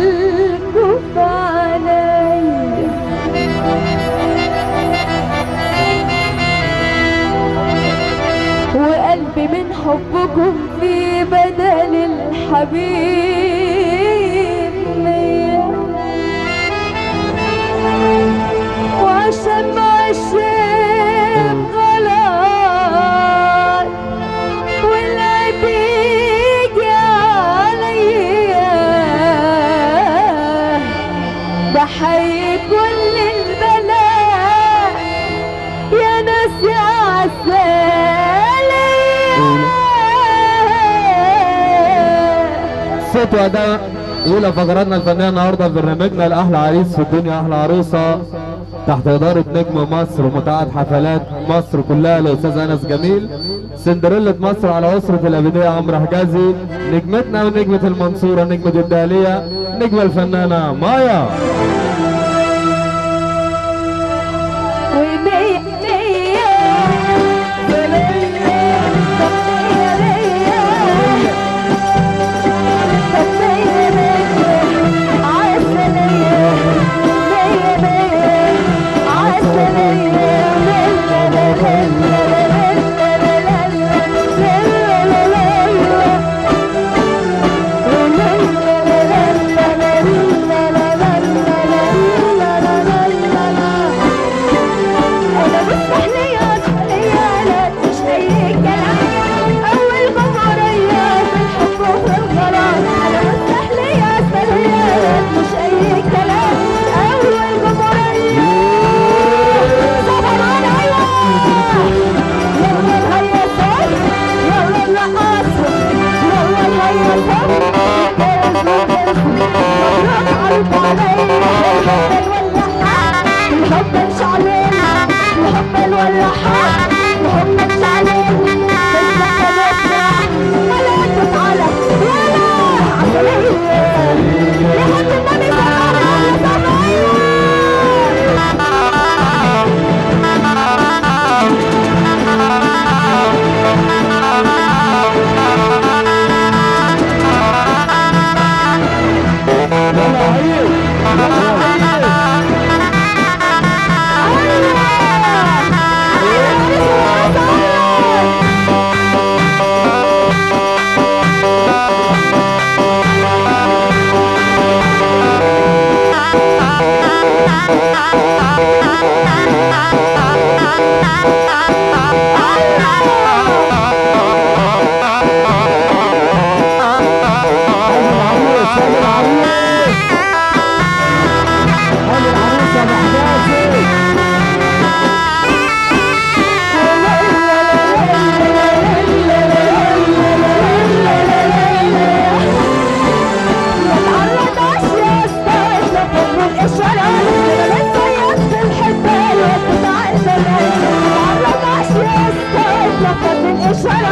بالكف عليا، وقلبي من حبكم في بدل الحبيب ليا، وعشان ما عشان غلط والعيب يجي عليا، بحيي كل البنات يا ناس يا عسالية. صوت وأداء أولى فقراتنا الفنية النهارده في برنامجنا لأحلى عريس في الدنيا أحلى عروسة تحت إدارة نجم مصر ومتعهد حفلات مصر كلها الأستاذ أنس جميل، سندريلا مصر على أسرة الأبدية عمرو حجازي، نجمتنا ونجمة المنصورة نجمة الدالية نجمة الفنانة مايا. Shut up!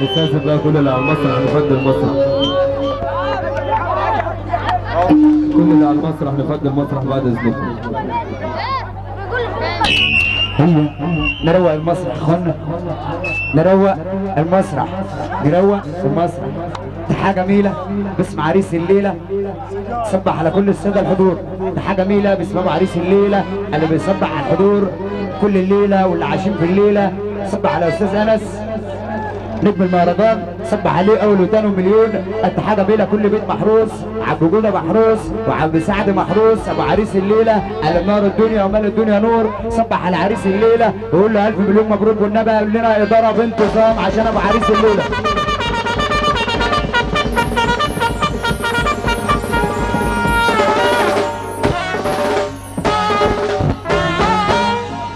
هنستاذن بقى كل اللي على المسرح نفضل المسرح. كل اللي على المسرح نفضل المسرح بعد اذنكم. نروق المسرح اخوانا، نروق المسرح، نروق المسرح. تحية جميلة باسم عريس الليلة، صبح على كل السادة الحضور. تحية جميلة باسم ابو عريس الليلة اللي بيصبح على الحضور كل الليلة واللي عايشين في الليلة. صبح على استاذ انس نجم المهرجان، صبح عليه اول وتاني ومليون. التحية جميلة كل بيت محروس، عم جودة محروس وعم سعد محروس ابو عريس الليلة اللي منور الدنيا ومال الدنيا نور. صبح على عريس الليلة ويقول له الف مليون مبروك، والنبي قال لنا ادارة بانتظام عشان ابو عريس الليلة.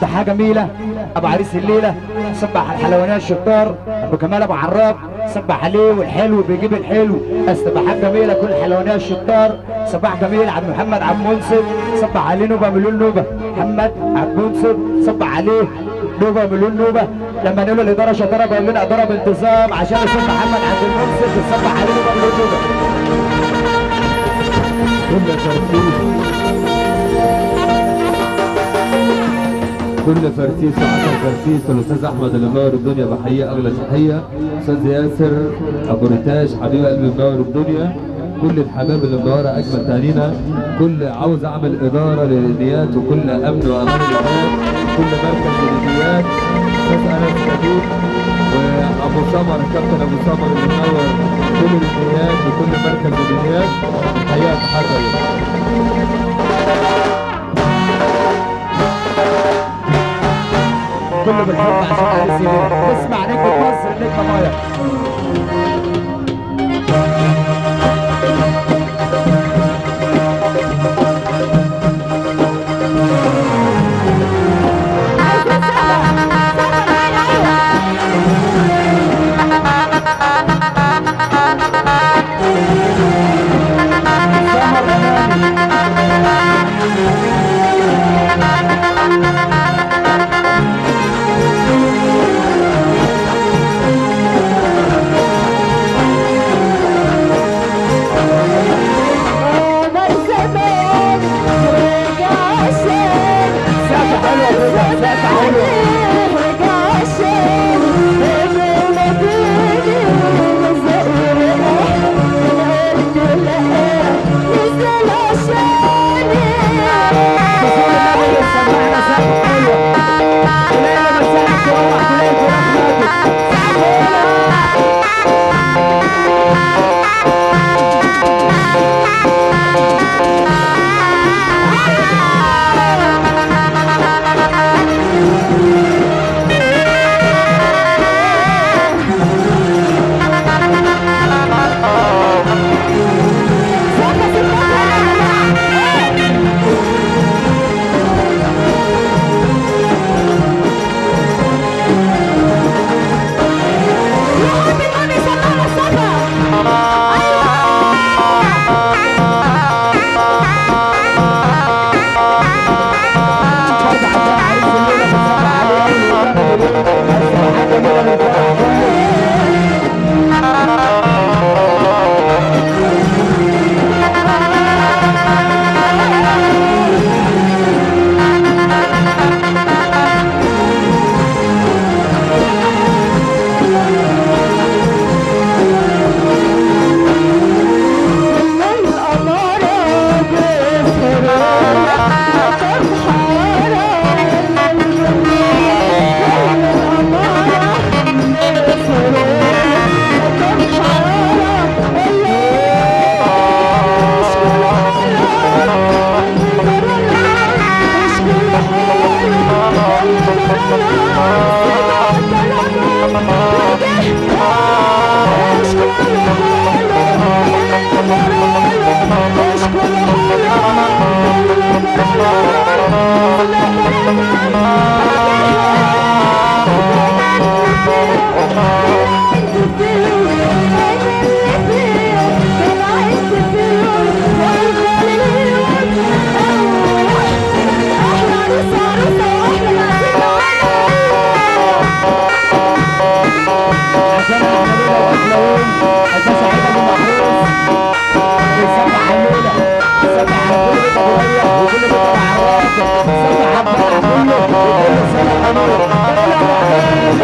تحية جميلة ابو عريس الليلة، صبح على الحلوانية الشطار ابو كمال ابو عراب، صبح عليه والحلو بيجيب الحلو. استباحات جميلة كل الحلوانية الشطار. صباح جميل عبد محمد عبد منصف، صبح عليه نوبة مليون نوبة. محمد عبد منصف صبح عليه نوبة مليون نوبة. لما نقول الادارة شطارة بقول لنا ادارة بانتظام عشان اسم محمد عبد المنصف صبح عليه نوبة مليون نوبة. كل فرسيس وعشر فرسيس والاستاذ احمد اللي منور الدنيا بحقيقه اغلى تحيه. استاذ ياسر ابو ريتاش حبيب قلبي منور الدنيا. كل الحباب اللي منوره اجمل تهانينا. كل عاوز اعمل اداره للنيات وكل امن وامان الامام. كل مركز للنيات استاذ انس حبيب وابو سمر الكابتن ابو سمر اللي منور كل النيات وكل مركز للنيات. الحقيقه تحرر كله بالحب عشان عريس الليلة. اسمع نجم مصر النجمة مايا. تلاقيه الباشا عيد ابو محروس بيسمع حموله بيسمع على كل بيت ابو هريه وكل بيت ابو عراف بيسمع على الفرح كله وكل سنه حموله يا ابو عم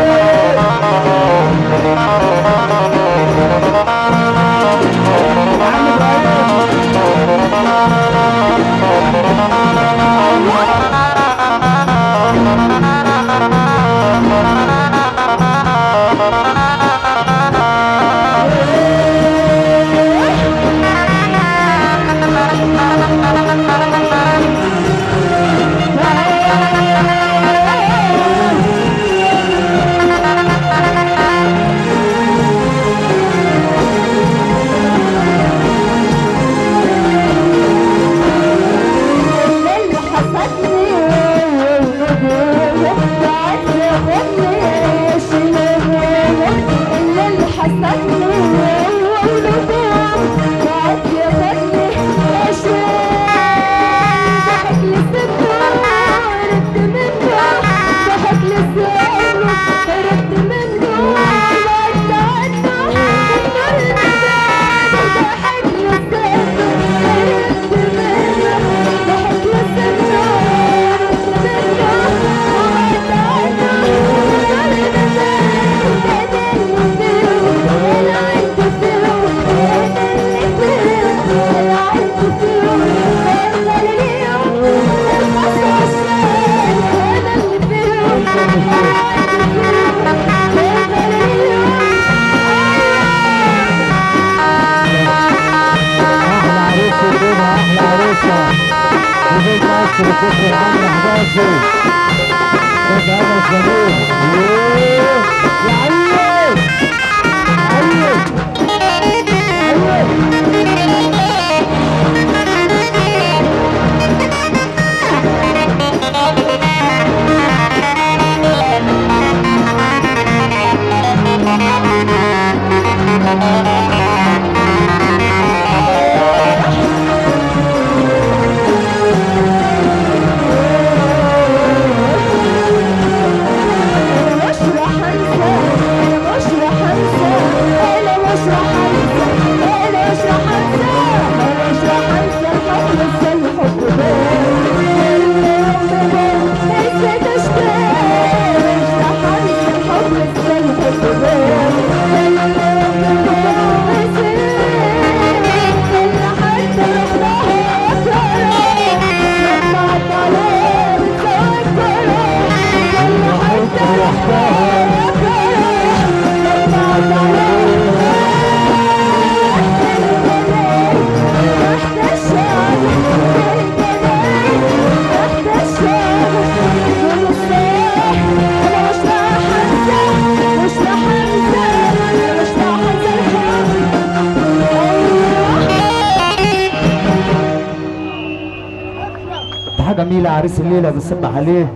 جميلة عريس الليلة بنصب عليه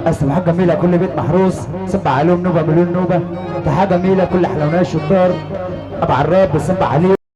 اسف حاجة جميلة كل بيت محروس صب عليهم نوبة مليون نوبة. حاجة جميلة كل حلوانية الشطار ابو عراب بنصب عليه.